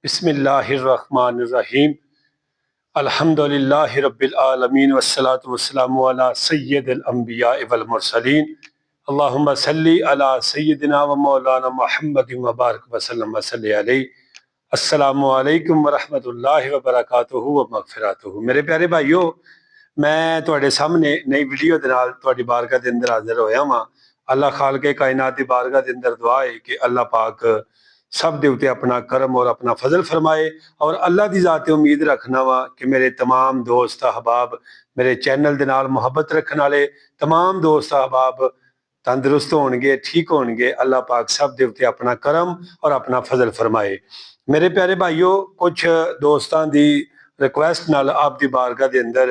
बिस्मिल्लाहिर्रहमानिर्रहीम। अल्हम्दुलिल्लाहि रब्बिल आलमीन वस्सलातु वस्सलामु अला सय्यिदिल अंबिया वल मुरसलीन। अल्लाहुम्मा सल्ली अला सय्यिदिना व मौलाना मुहम्मदिन व बारिक व सल्लम व सल्ली अलैहि। अस्सलामु अलैकुम व रहमतुल्लाहि व बरकातुहू व मगफिरतुहू। मेरे प्यारे भाइयों, मैं तुहाडे सामने नई वीडियो दे नाल तुहाडी बारगाह दे अंदर हाजिर होया वां। अल्लाह खालके कायनात दी बारगाह दे अंदर दुआ है कि अल्लाह पाक सब दे उत्ते अपना करम और अपना फजल फरमाए। और अल्लाह दी जाते उम्मीद रखना वा कि मेरे तमाम दोस्त अहबाब, मेरे चैनल दे नाल मुहब्बत रखने वाले तमाम दोस्त अहबाब तंदुरुस्त होणगे, ठीक होणगे। अल्लाह पाक सब दे उत्ते अपना करम और अपना फजल फरमाए। मेरे प्यारे भाइयों, कुछ दोस्तां दी रिक्वेस्ट नाल आप दी बारगाह दे अंदर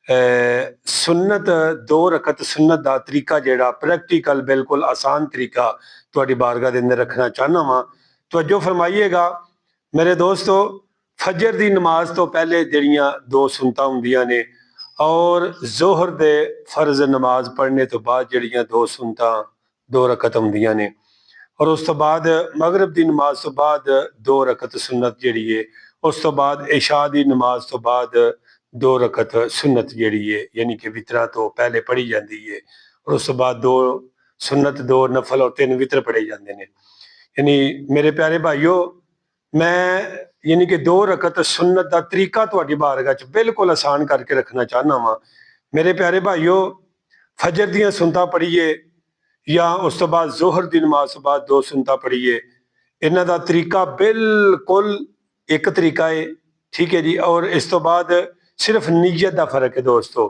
सुन्नत दो रकत सुन्नत दा तरीका जेड़ा प्रैक्टिकल बिल्कुल आसान तरीका तुहाडी बारगाह दे अंदर रखना चाहना वां। तवज्जो फरमाइएगा मेरे दोस्तों। फजर दी नमाज तो पहले जड़ियां दो सुन्नतां हुंदियां ने और जोहर दे फर्ज नमाज पढ़ने तो बाद जड़ियां दो सुन्नतां दो रकत हुंदियां ने और उस तो बाद मगरिब दी नमाज तो बाद दो रकत सुन्नत जड़ी है। उस तो बाद इशा दी नमाज तो बाद दो रकत सुन्नत जड़ी है, यानी कि वितरा तो पहले पढ़ी जाती है और उस तो बाद दो सुन्नत, दो नफल और तीन वितर पढ़े जाते हैं। यानी मेरे प्यारे भाइयों, मैं यानी कि दो रकत सुन्नत का तरीका तुहाडी बारगाह च बिल्कुल आसान करके रखना चाहना वां। मेरे प्यारे भाइयों, फजर दियां सुन्नतां पढ़िए या उस तो बाद जोहर दी नमाज तो बाद दो सुन्नतां पढ़िए, इन्हां दा तरीका बिल्कुल एक तरीका है, ठीक है जी। और इस तो बाद सिर्फ नीयत का फर्क है दोस्तों।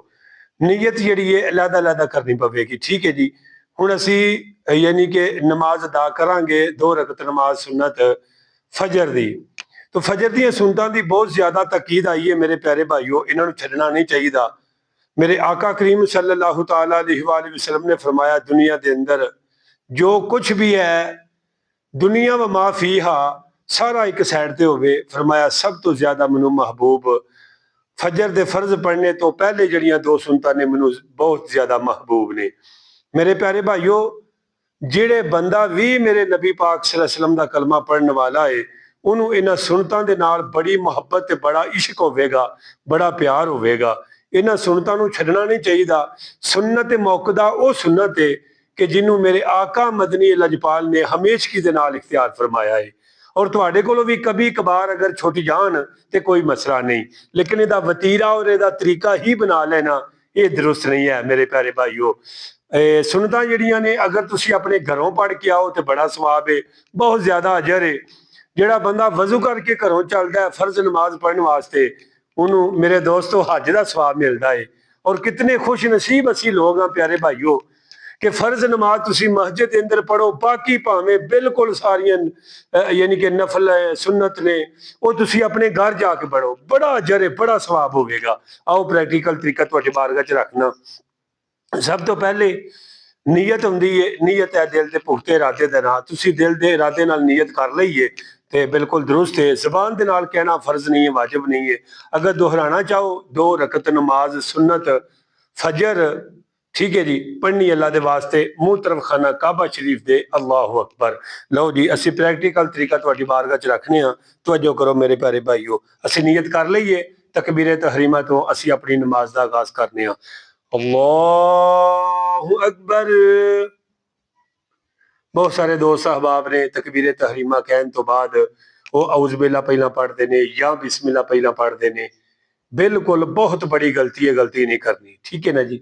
नीयत जिहड़ी है अलग-अलग करनी पवेगी, ठीक है जी। हुण असीं यानी कि नमाज अदा करांगे दो रकत नमाज सुन्नत फजर दी, तो फजर दी सुन्नतां दी बहुत ज्यादा तकीद आई है मेरे प्यारे भाइयों, इन्हां नूं छड्डना नहीं चाहिए। मेरे आका करीम सल्लल्लाहु तआला अलैहि वसल्लम ने फरमाया, दुनिया के अंदर जो कुछ भी है, दुनिया व मा फीहा, सारा एक साइड ते होवे। फरमाया सब तो ज्यादा मैनू महबूब फजर दे फर्ज पढ़ने तो पहले जड़ियां दो सुन्नतां ने मैनू बहुत ज्यादा महबूब ने। मेरे प्यारे भाइयों, जेड़े बंदा भी मेरे नबी पाक सल्लल्लाहु अलैहि वसल्लम दा कलमा पढ़ने वाला है, उन्होंने इन्हां सुन्नतां दे नाल बड़ी मुहब्बत ते बड़ा इश्क होवेगा, बड़ा प्यार होवेगा। इन्हां सुन्नतां नूं छड्डना नहीं चाहिए। सुन्नत मौकदा वो सुन्नत है कि जिन्हों मेरे आका मदनी लजपाल ने हमेशगी दे नाल इख्तियार फरमाया है। और तुहाडे कोलों भी कभी कभार अगर छुट जान तो कोई मसला नहीं, लेकिन इहदा वतीरा और इहदा तरीका ही बना लेना ये दुरुस्त नहीं है। मेरे प्यारे भाइयों, सुन्नतां जिहड़ियां ने अगर तुसीं अपने घरों पढ़ के आओ तो बड़ा सवाब है, बहुत ज्यादा अजर है। जिहड़ा बंदा वजू करके घरों चलदा है फर्ज नमाज पढ़ने वास्ते, उन्होंने मेरे दोस्तों हज का सवाब मिलता है। और कितने खुश नसीब असीं लोग हाँ प्यारे भाइयों कि फर्ज नमाज तुसीं मस्जिद के अंदर पढ़ो, बाकी भावें बिल्कुल सारियां यानी कि नफल सुन्नत ने वो तुसीं अपने घर जाके पढ़ो, बड़ा अजर है, बड़ा सवाब होवेगा। आओ प्रैक्टिकल तरीका तुहाडी बारगाह च रखना। सब तो पहले नीयत हुंदी है, नीयत है दिल के पुख्ते इरादे दे नाल। तुसीं दिल के इरादे नाल नीयत कर लईए तो बिल्कुल दुरुस्त है। जबान दे नाल कहना फर्ज नहीं है, वाजिब नहीं है। अगर दोहराना चाहो दो रकत नमाज सुन्नत फजर, ठीक है जी, पढ़नी अल्लाह दे वास्ते, मुंह तरफ खाना काबा शरीफ दे, अल्लाहु अकबर। लो जी, असीं प्रैक्टिकल तरीका तुहाडी बारगाह च रखने आ। तवज्जो करो मेरे प्यारे भाइयों, असीं नीयत कर लईए, तकबीरे तहरीमा तो असीं अपनी नमाज का आगाज करने आ। अल्लाहु अकबर। बहुत सारे दोस्त अहबाब ने तकबीर तहरीमा कहने तो बाद वो औज़ बिल्ला पहला पढ़ते ने या बिस्मिल्लाह पहला पढ़ते ने। बिल्कुल बहुत बड़ी गलती है, गलती नहीं करनी, ठीक है ना जी।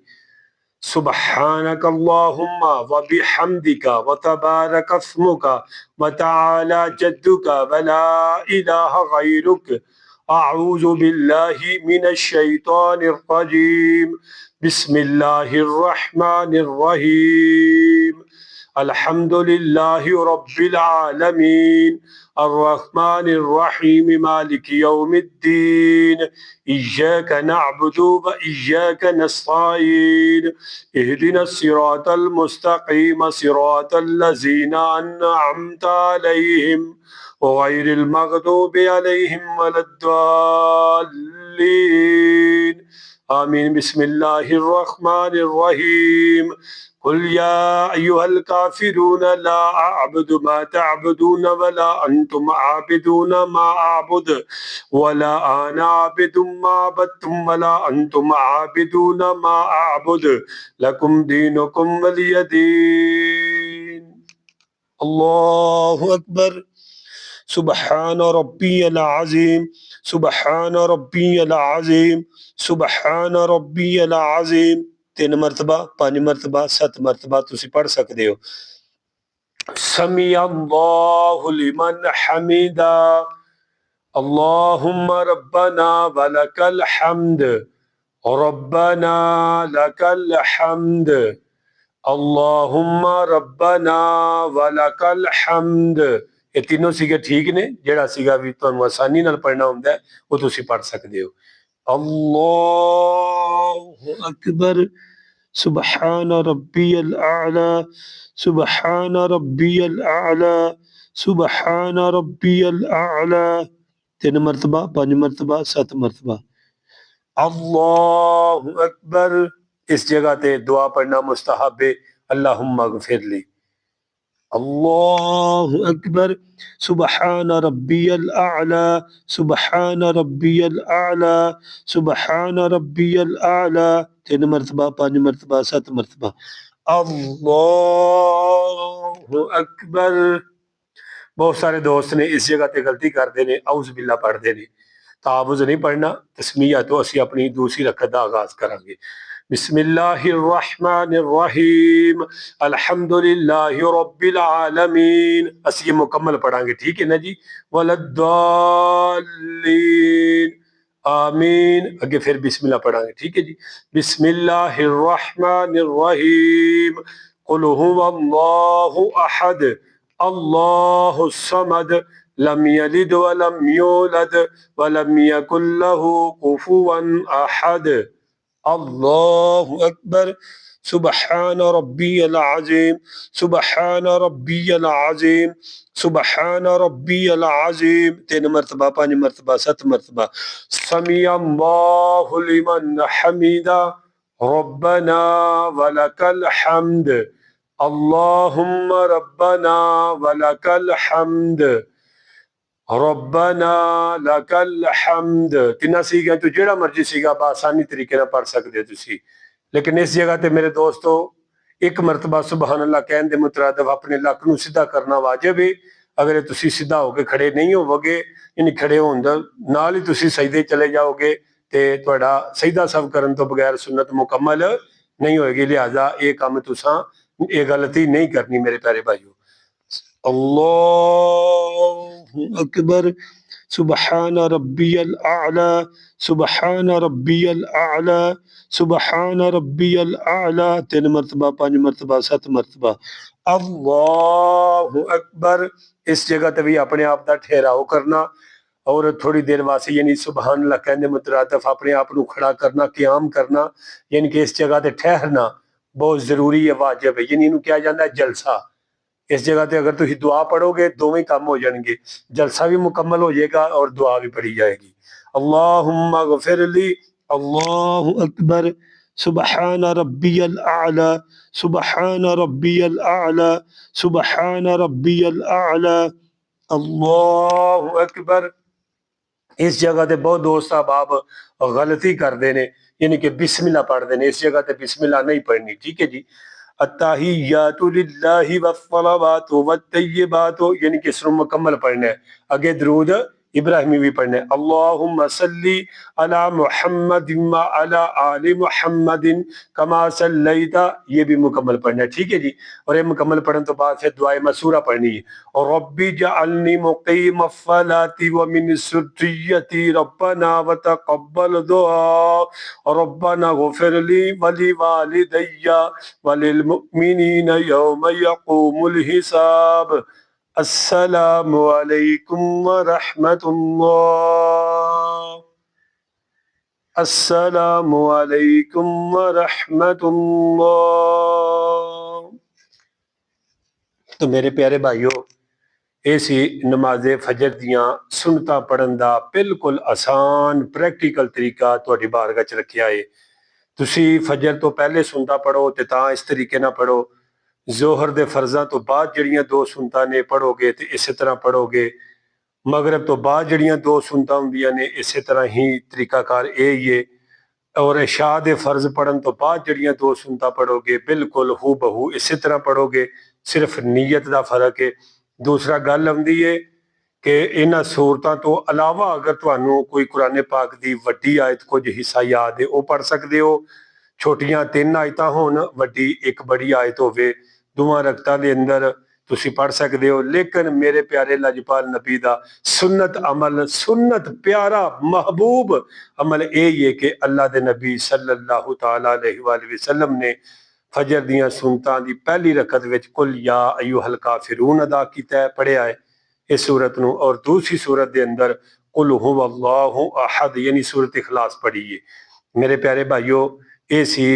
सुब्हानक अल्लाहुम्मा व बिहम्दिका व तबारक अस्मुका व तआला जद्दुका व ला इलाहा गैरुक अऊज़ु बिल्लाहि मिनश शैतानिर रजीम बिस्मिल्लाहिर रहमानिर रहीम अल्हम्दुलिल्लाहि रब्बिल आलमीन अर्रहमानिर रहीम मालिकि यौमिद्दीन इय्याका नअबुदु व इय्याका नस्तईन इहदिनस सिरातल मुस्तकीम सिरातल लज़ीना अन्अमता अलैहिम गैरिल मग़दूबि अलैहिम वलद्दाल्लीन आमीन। बिस्मिल्लाहिर्रहमानिर्रहीम। कुल या अय्युहल काफिरून ला अअबुदु मा तअबुदून वला अंतुम आबिदून मा अअबुद वला अना आबिदुम मा अबदतुम वला अंतुम आबिदून मा अअबुद लकुम दीनुकुम वलिय दीन। अल्लाहु अकबर। सुबहान रब्बियल अज़ीम, सुबहान रब्बियल अज़ीम, सुबहान रब्बियल अज़ीम। 3 मरतबा, 5 मरतबा, 7 मरतबा तुसी पढ़ सकते हो। समी अल्लाहु लिमन हमीदा, अल्लाहुम्मा रब्बना वलकल हम्द, रब्बना लकल हम्द, अल्लाहुम्मा रब्बना वलकल हम्द। ये तीनों सीगे ठीक ने, जेड़ा सीगा भी तुहानू आसानी नाल पढ़ना हुंदा है वो तुसी पढ़ सकदे हो। अल्लाहु अकबर। सुबहान रब्बियल आला, सुबहान रब्बियल आला, सुबहान रब्बियल आला। 3 मरतबा, 5 मरतबा, 7 मरतबा। अल्लाहु अकबर। इस जगह ते दुआ पढ़ना मुस्तहब है। अल्लाहुम्मा गफिरली। अल्लाहु अकबर। सुबहान रब्बियल आला, सुबहान रब्बियल आला, सुबहान रब्बियल आला। 3 मरतबा, 5 मरतबा, 7 मरतबा। अल्लाहु अकबर। बहुत सारे दोस्त ने इस जगह ते गलती करते ने, औज़ बिल्ला पढ़ते ने। तावुज़ नहीं पढ़ना, तस्मीया तो असी अपनी दूसरी रकत का आगाज करांगे। बिस्मिल्लाहिर्रहमानिर्रहीम, अल्हम्दुलिल्लाहि रब्बिल आलमीन। असी ये मुकम्मल पढ़ांगे, ठीक है ना जी। वलद्दाल्लीन, आमीन। आगे फिर बिस्मिल्लाह पढ़ांगे, ठीक है जी। बिस्मिल्लाहिर्रहमानिर्रहीम। कुल हुवल्लाहु अहद, अल्लाहु समद, लम यलिद वलम यूलद वलम यकुल लहू कुफुवन अहद। अल्लाहु अकबर। सुबहान रब्बियल अज़ीम, सुबहान रब्बियल अज़ीम, सुबहान रब्बियल अज़ीम। 3 मरतबा, 5 मरतबा, 7 मरतबा। समी अल्लाहु लिमन हमीदा, रब्बना वलकल हम्द, अल्लाहुम्मा रब्बना वलकल हम्द, रब्बना लकल हम्द। तिना सीगा तो जेड़ा मर्जी सीगा आसानी तरीके नाल पढ़ सकदे हो तुसी। लेकिन इस जगह ते मेरे दोस्तों 1 मरतबा सुबहान अल्लाह कहने दे मुतरादफ अपने लक नू सीधा करना वाजिब है। अगर तुसी सीधा होके खड़े नहीं होवोगे, यानी खड़े होण दा नाल ही तुसी सजदे चले जाओगे ते तुहाडा सजदा सब करन तो बगैर सुन्नत मुकम्मल नहीं होएगी। लिहाजा ये काम तुसां ये गलती नहीं करनी मेरे प्यारे भाइयों। अल्लाहु अकबर। सुबहान रब्बियल आला, सुबहान रब्बियल आला, सुबहान रब्बियल आला। 3 मरतबा, 5 मरतबा, 7 मरतबा। अल्लाहु अकबर। इस जगह ते भी अपने आप का ठहराव करना और थोड़ी देर वास्ते यानी सुबहान अल्लाह कहने मुतरादफ अपने आप को खड़ा करना, क्याम करना, यानी कि इस जगह ते ठहरना बहुत जरूरी है, वाजिब है। यानी इन्हू कहा जाता है जलसा। इस जगह ते अगर तुम दुआ पढ़ोगे दोवें काम हो जाएंगे, जलसा भी मुकम्मल हो जाएगा और दुआ भी पढ़ी जाएगी। अल्लाहुम्मा गफिरली। अल्लाहु अकबर। सुबहान रब्बियल आला, सुबहान रब्बियल आला, सुबहान रब्बियल आला। अल्लाहु अकबर। इस जगह ते बहुत दोस्त अहबाब गलती करते हैं, यानी कि बिस्मिल्लाह पढ़ते हैं। इस जगह ते बिस्मिल्लाह नहीं पढ़नी, ठीक है जी। अत्ताहिय्यातु लिल्लाहि वस्सलावातु वत्तय्यिबातु, यानी कि इसको मुकम्मल पढ़ना है। आगे दरूद इब्राहिमी भी पढ़ना है। अल्लाहुम्मा सल्ली अला मुहम्मदिन व अला आलि मुहम्मदिन कमा सल्लैता, ये भी मुकम्मल पढ़ना है, ठीक है जी। और ये मुकम्मल पढ़ने तो बाद फिर दुआए मसूरा पढ़नी है। और रब्बी जअलनी मुक़ीमस्सलाति व मिन ज़ुर्रिय्यती रब्बना व तक़ब्बल दुआ, रब्बना ग़फिरली व लिवालिदैया वलिल मुमिनीन यौम यक़ूमुल हिसाब। अस्सलामु अलैकुम व रहमतुल्लाह। अस्सलामु अलैकुम व रहमतुल्लाह। तो मेरे प्यारे भाइयों, ਇਹ ਸੀ ਨਮਾਜ਼ੇ ਫਜਰ ਦੀਆਂ ਸੁਨਨਤਾਂ ਪੜਨ ਦਾ ਬਿਲਕੁਲ ਆਸਾਨ ਪ੍ਰੈਕਟੀਕਲ ਤਰੀਕਾ ਤੁਹਾਡੀ ਬਾਰਗਾਹ 'ਚ ਰੱਖਿਆ ਏ। ਤੁਸੀਂ ਫਜਰ ਤੋਂ ਪਹਿਲੇ ਸੁਨਨਤਾਂ ਪੜੋ ਤੇ ਤਾਂ ਇਸ ਤਰੀਕੇ ਨਾਲ ਪੜੋ, ਜ਼ੋਹਰ ਦੇ ਫਰਜ਼ਾਂ ਤੋਂ ਬਾਅਦ ਜਿਹੜੀਆਂ ਦੋ ਸੁਨਨਤਾਂ ਨੇ ਪੜੋਗੇ ਤੇ ਇਸੇ ਤਰ੍ਹਾਂ ਪੜੋਗੇ, ਮਗਰਬ ਤੋਂ ਬਾਅਦ ਜਿਹੜੀਆਂ ਦੋ ਸੁਨਨਤਾਂ ਹੁੰਦੀਆਂ ਨੇ ਇਸੇ ਤਰ੍ਹਾਂ ਹੀ ਤਰੀਕਾਕਾਰ ਇਹ ਹੀ ਏ, ਔਰ ਇਸ਼ਾ ਦੇ ਫਰਜ਼ ਪੜਨ ਤੋਂ ਬਾਅਦ ਜਿਹੜੀਆਂ ਦੋ ਸੁਨਨਤਾਂ ਪੜੋਗੇ ਬਿਲਕੁਲ ਹੂ ਬਹੂ ਇਸੇ ਤਰ੍ਹਾਂ ਪੜੋਗੇ, ਸਿਰਫ ਨੀਅਤ ਦਾ ਫਰਕ ਹੈ। ਦੂਸਰਾ ਗੱਲ ਆਉਂਦੀ ਹੈ ਕਿ ਇਹਨਾਂ ਸੂਰਤਾਂ ਤੋਂ ਇਲਾਵਾ ਅਗਰ ਤੁਹਾਨੂੰ ਕੋਈ ਕੁਰਾਨ ਪਾਕ ਦੀ ਵੱਡੀ ਆਇਤ ਕੁਝ ਹਿੱਸਾ ਯਾਦ ਹੈ ਉਹ ਪੜ ਸਕਦੇ ਹੋ। ਛੋਟੀਆਂ 3 ਆਇਤਾਂ ਹੋਣ, ਵੱਡੀ ਇੱਕ ਬੜੀ ਆਇਤ ਹੋਵੇ, ਦੋਵਾਂ ਰਕਤਾਂ ਦੇ ਅੰਦਰ ਤੁਸੀਂ ਪੜ ਸਕਦੇ ਹੋ। ਲੇਕਿਨ ਮੇਰੇ ਪਿਆਰੇ ਲਜਪਾਲ ਨਬੀ ਦਾ ਸੁन्नत अमल, सुन्नत प्यारा महबूब अमल यही है कि अल्लाह के नबी सल्लल्लाहु तआला अलैहि वसल्लम ने फजर दियां सुन्नतां दी पहली रकत विच कुल या अय्युहल काफिरून अदा कीता है, पढ़िया है इस सूरत नूं, और दूसरी सूरत के अंदर कुल हुवल्लाहु अहद यानी सूरत इखलास पढ़ी है। मेरे प्यारे भाइयों, ये सी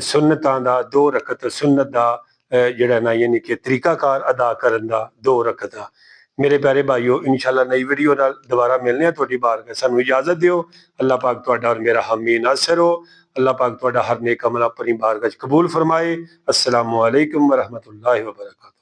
सुन्नतां दा 2 रकत सुन्नत दा जिहड़ा ना यानी कि तरीकाकार अदा करन दा 2 रकत दा। मेरे प्यारे भाइयों, इंशाल्लाह नई वीडियो नाल दोबारा मिलने हैं तुहाडी बारगाह। सानू इजाजत दिओ। अल्लाह पाक तुहाडा और मेरा हामी नासिर हो। अल्लाह पाक तुहाडा हर नेक अमल अपनी बारगाह च कबूल फरमाए। अस्सलामु अलैकुम व रहमतुल्लाहि व बरकातहू।